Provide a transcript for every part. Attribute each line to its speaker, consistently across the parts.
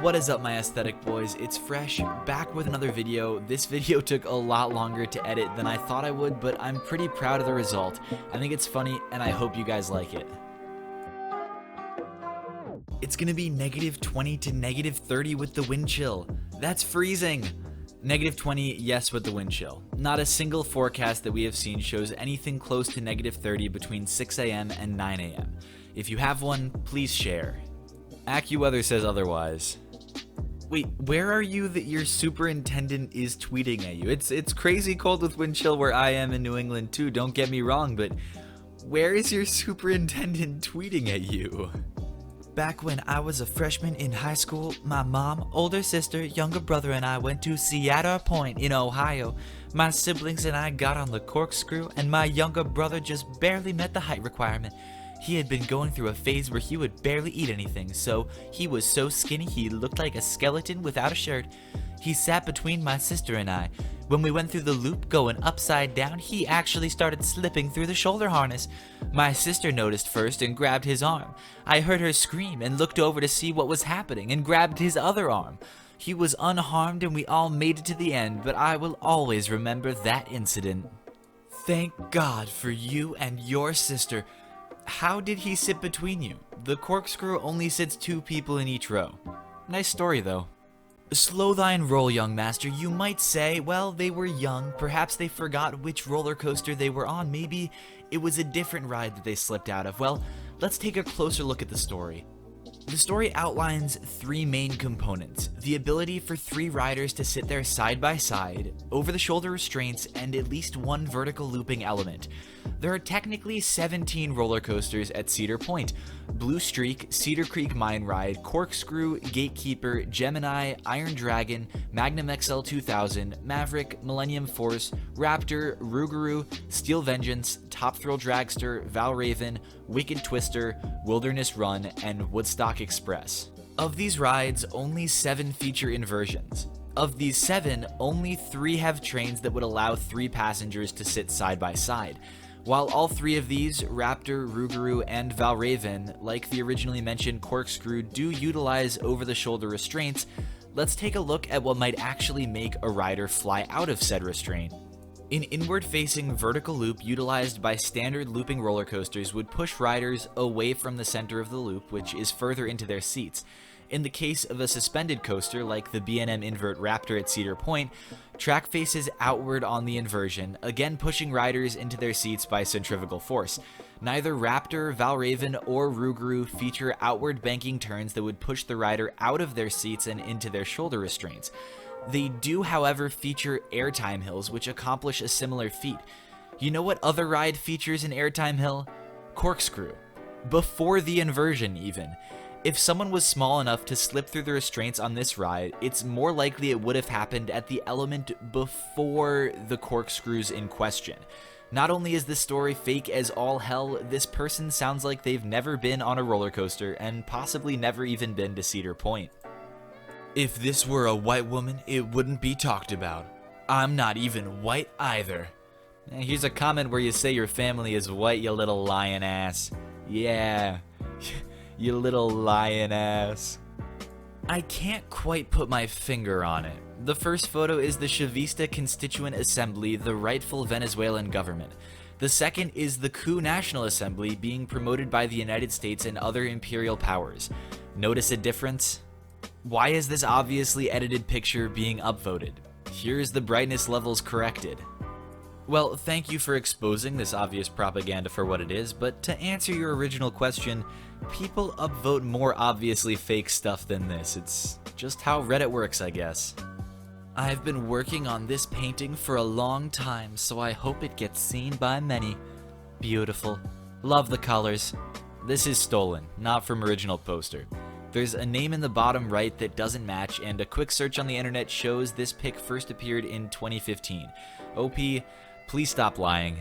Speaker 1: What is up, my aesthetic boys? It's Fresh, back with another video. This video took a lot longer to edit than I thought I would, but I'm pretty proud of the result. I think it's funny, and I hope you guys like it. It's gonna be -20 to -30 with the wind chill. That's freezing! -20, yes, with the wind chill. Not a single forecast that we have seen shows anything close to -30 between 6 AM and 9 AM. If you have one, please share. AccuWeather says otherwise. Wait, where are you that your superintendent is tweeting at you? It's crazy cold with wind chill where I am in New England too, don't get me wrong, but where is your superintendent tweeting at you?
Speaker 2: Back when I was a freshman in high school, my mom, older sister, younger brother, and I went to Cedar Point in Ohio. My siblings and I got on the corkscrew, and my younger brother just barely met the height requirement. He had been going through a phase where he would barely eat anything, so he was so skinny he looked like a skeleton without a shirt. He sat between my sister and I. When we went through the loop going upside down, he actually started slipping through the shoulder harness. My sister noticed first and grabbed his arm. I heard her scream and looked over to see what was happening and grabbed his other arm. He was unharmed and we all made it to the end, but I will always remember that incident. Thank God for you and your sister. How did he sit between you? The corkscrew only sits 2 people in each row. Nice story though. Slow thine roll, young master. You might say, well, they were young. Perhaps they forgot which roller coaster they were on. Maybe it was a different ride that they slipped out of. Well, let's take a closer look at the story. The story outlines 3 main components: the ability for 3 riders to sit there side by side, over-the-shoulder restraints, and at least 1 vertical looping element. There are technically 17 roller coasters at Cedar Point: Blue Streak, Cedar Creek Mine Ride, Corkscrew, Gatekeeper, Gemini, Iron Dragon, Magnum XL 2000, Maverick, Millennium Force, Raptor, Rougarou, Steel Vengeance, Top Thrill Dragster, Valraven, Wicked Twister, Wilderness Run, and Woodstock Express. Of these rides, only 7 feature inversions. Of these 7, only 3 have trains that would allow 3 passengers to sit side by side. While all 3 of these, Raptor, Rougarou, and Valraven, like the originally mentioned Corkscrew, do utilize over-the-shoulder restraints, let's take a look at what might actually make a rider fly out of said restraint. An inward-facing vertical loop utilized by standard looping roller coasters would push riders away from the center of the loop, which is further into their seats. In the case of a suspended coaster like the B&M Invert Raptor at Cedar Point, track faces outward on the inversion, again pushing riders into their seats by centrifugal force. Neither Raptor, Valraven, or Rougarou feature outward banking turns that would push the rider out of their seats and into their shoulder restraints. They do, however, feature airtime hills, which accomplish a similar feat. You know what other ride features an airtime hill? Corkscrew. Before the inversion, even. If someone was small enough to slip through the restraints on this ride, it's more likely it would have happened at the element before the corkscrews in question. Not only is this story fake as all hell, this person sounds like they've never been on a roller coaster and possibly never even been to Cedar Point. If this were a white woman, it wouldn't be talked about. I'm not even white either. Here's a comment where you say your family is white, you little lion ass. Yeah. You little lion ass. I can't quite put my finger on it. The first photo is the Chavista Constituent Assembly, the rightful Venezuelan government. The second is the coup National Assembly being promoted by the United States and other imperial powers. Notice a difference? Why is this obviously edited picture being upvoted? Here's the brightness levels corrected. Well, thank you for exposing this obvious propaganda for what it is, but to answer your original question, people upvote more obviously fake stuff than this. It's just how Reddit works, I guess. I've been working on this painting for a long time, so I hope it gets seen by many. Beautiful. Love the colors. This is stolen, not from original poster. There's a name in the bottom right that doesn't match, and a quick search on the internet shows this pic first appeared in 2015. OP, please stop lying.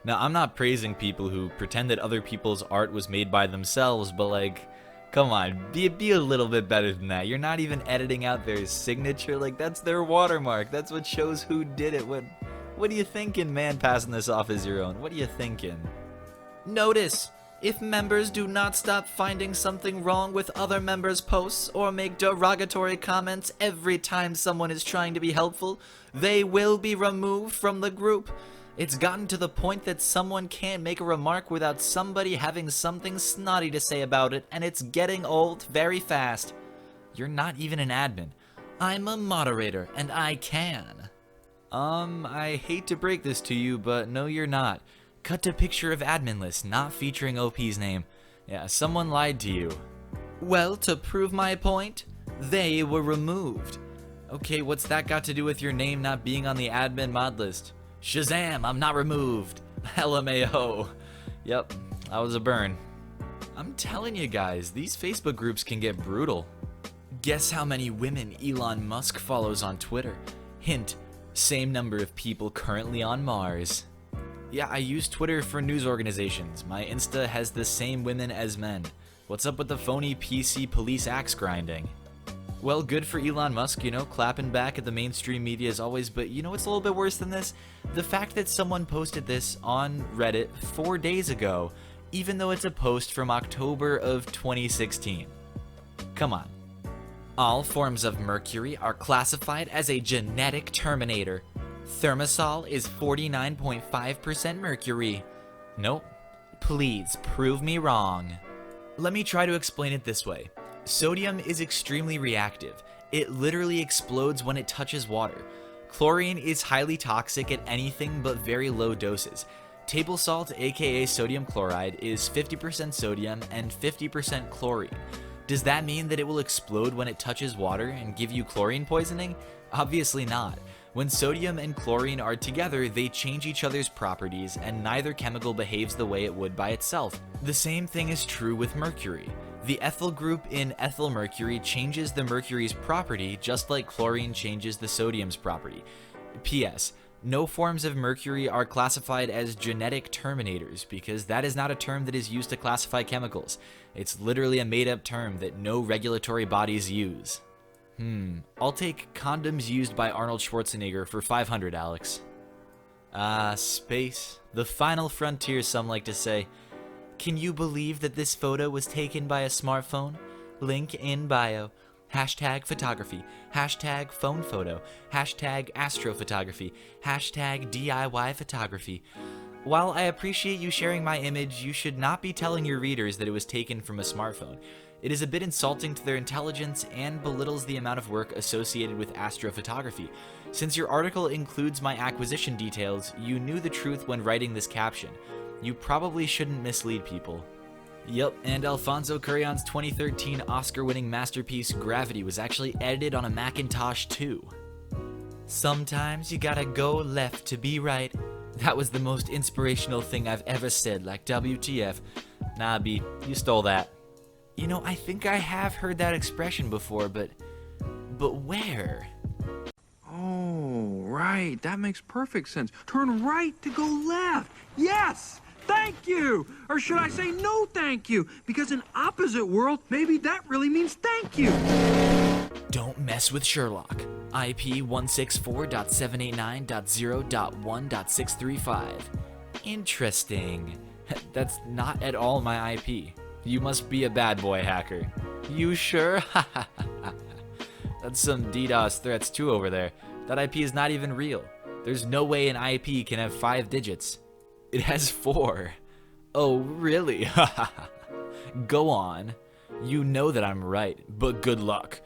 Speaker 2: Now, I'm not praising people who pretend that other people's art was made by themselves, but like, come on, be a little bit better than that. You're not even editing out their signature, like that's their watermark. That's what shows who did it. What are you thinking, man, passing this off as your own? What are you thinking? Notice, If members do not stop finding something wrong with other members' posts or make derogatory comments every time someone is trying to be helpful, they will be removed from the group. It's gotten to the point that someone can't make a remark without somebody having something snotty to say about it, and it's getting old very fast. You're not even an admin. I'm a moderator, and I can. I hate to break this to you, but no you're not. Cut to picture of admin list, not featuring OP's name. Yeah, someone lied to you. Well, to prove my point, they were removed. Okay, what's that got to do with your name not being on the admin mod list? Shazam, I'm not removed. LMAO. Yep, that was a burn. I'm telling you guys, these Facebook groups can get brutal. Guess how many women Elon Musk follows on Twitter? Hint, same number of people currently on Mars. Yeah, I use Twitter for news organizations. My Insta has the same women as men. What's up with the phony PC police axe grinding? Well, good for Elon Musk, you know, clapping back at the mainstream media as always, but you know what's a little bit worse than this? The fact that someone posted this on Reddit 4 days ago, even though it's a post from October of 2016. Come on. All forms of mercury are classified as a genetic terminator. Thermosol is 49.5% mercury. Nope. Please prove me wrong. Let me try to explain it this way. Sodium is extremely reactive. It literally explodes when it touches water. Chlorine is highly toxic at anything but very low doses. Table salt, aka sodium chloride, is 50% sodium and 50% chlorine. Does that mean that it will explode when it touches water and give you chlorine poisoning? Obviously not. When sodium and chlorine are together, they change each other's properties, and neither chemical behaves the way it would by itself. The same thing is true with mercury. The ethyl group in ethyl mercury changes the mercury's property just like chlorine changes the sodium's property. P.S. No forms of mercury are classified as genetic terminators because that is not a term that is used to classify chemicals. It's literally a made-up term that no regulatory bodies use. I'll take condoms used by Arnold Schwarzenegger for 500, Alex. Space. The final frontier, some like to say. Can you believe that this photo was taken by a smartphone? Link in bio. Hashtag photography. Hashtag phone photo. Hashtag astrophotography. Hashtag DIY photography. While I appreciate you sharing my image, you should not be telling your readers that it was taken from a smartphone. It is a bit insulting to their intelligence and belittles the amount of work associated with astrophotography. Since your article includes my acquisition details, you knew the truth when writing this caption. You probably shouldn't mislead people. Yep, and Alfonso Cuarón's 2013 Oscar-winning masterpiece Gravity was actually edited on a Macintosh too. Sometimes you gotta go left to be right. That was the most inspirational thing I've ever said, like WTF. Nah, B, you stole that. You know, I think I have heard that expression before, but where?
Speaker 3: Oh, right. That makes perfect sense. Turn right to go left. Yes! Thank you! Or should I say no thank you? Because in opposite world, maybe that really means thank you.
Speaker 2: Don't mess with Sherlock. IP 164.789.0.1.635. Interesting. That's not at all my IP. You must be a bad boy hacker. You sure? That's some DDoS threats too over there. That IP is not even real. There's no way an IP can have 5 digits. It has 4. Oh, really? Go on. You know that I'm right, but good luck.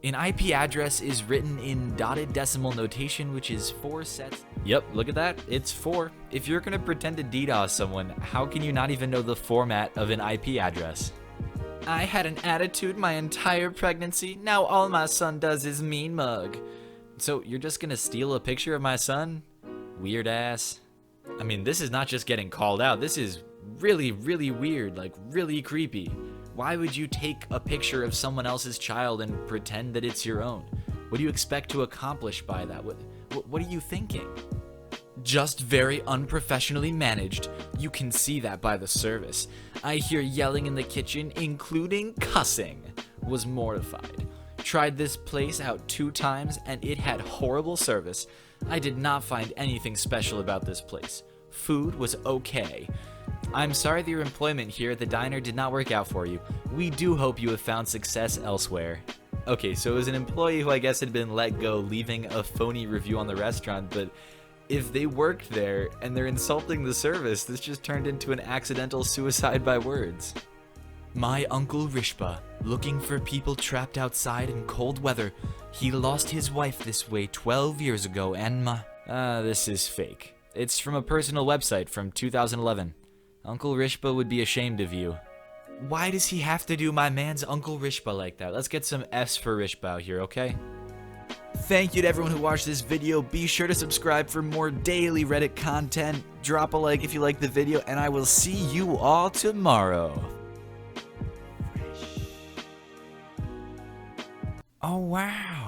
Speaker 2: An IP address is written in dotted decimal notation, which is 4 sets. Yep, look at that. It's 4. If you're gonna pretend to DDoS someone, how can you not even know the format of an IP address? I had an attitude my entire pregnancy. Now all my son does is mean mug. So you're just gonna steal a picture of my son? Weird ass. I mean, this is not just getting called out. This is really, really weird, like really creepy. Why would you take a picture of someone else's child and pretend that it's your own? What do you expect to accomplish by that? What are you thinking? Just very unprofessionally managed. You can see that by the service. I hear yelling in the kitchen, including cussing. Was mortified. Tried this place out 2 times and it had horrible service. I did not find anything special about this place. Food was okay.
Speaker 1: I'm sorry that your employment here at the diner did not work out for you. We do hope you have found success elsewhere. Okay, so it was an employee who I guess had been let go, leaving a phony review on the restaurant, but if they worked there and they're insulting the service, this just turned into an accidental suicide by words.
Speaker 2: My Uncle Rishba, looking for people trapped outside in cold weather. He lost his wife this way 12 years ago and
Speaker 1: This is fake. It's from a personal website from 2011. Uncle Rishba would be ashamed of you.
Speaker 2: Why does he have to do my man's Uncle Rishba like that?
Speaker 1: Let's get some F's for Rishba here, okay?
Speaker 2: Thank you to everyone who watched this video. Be sure to subscribe for more daily Reddit content. Drop a like if you liked the video, and I will see you all tomorrow. Oh, wow.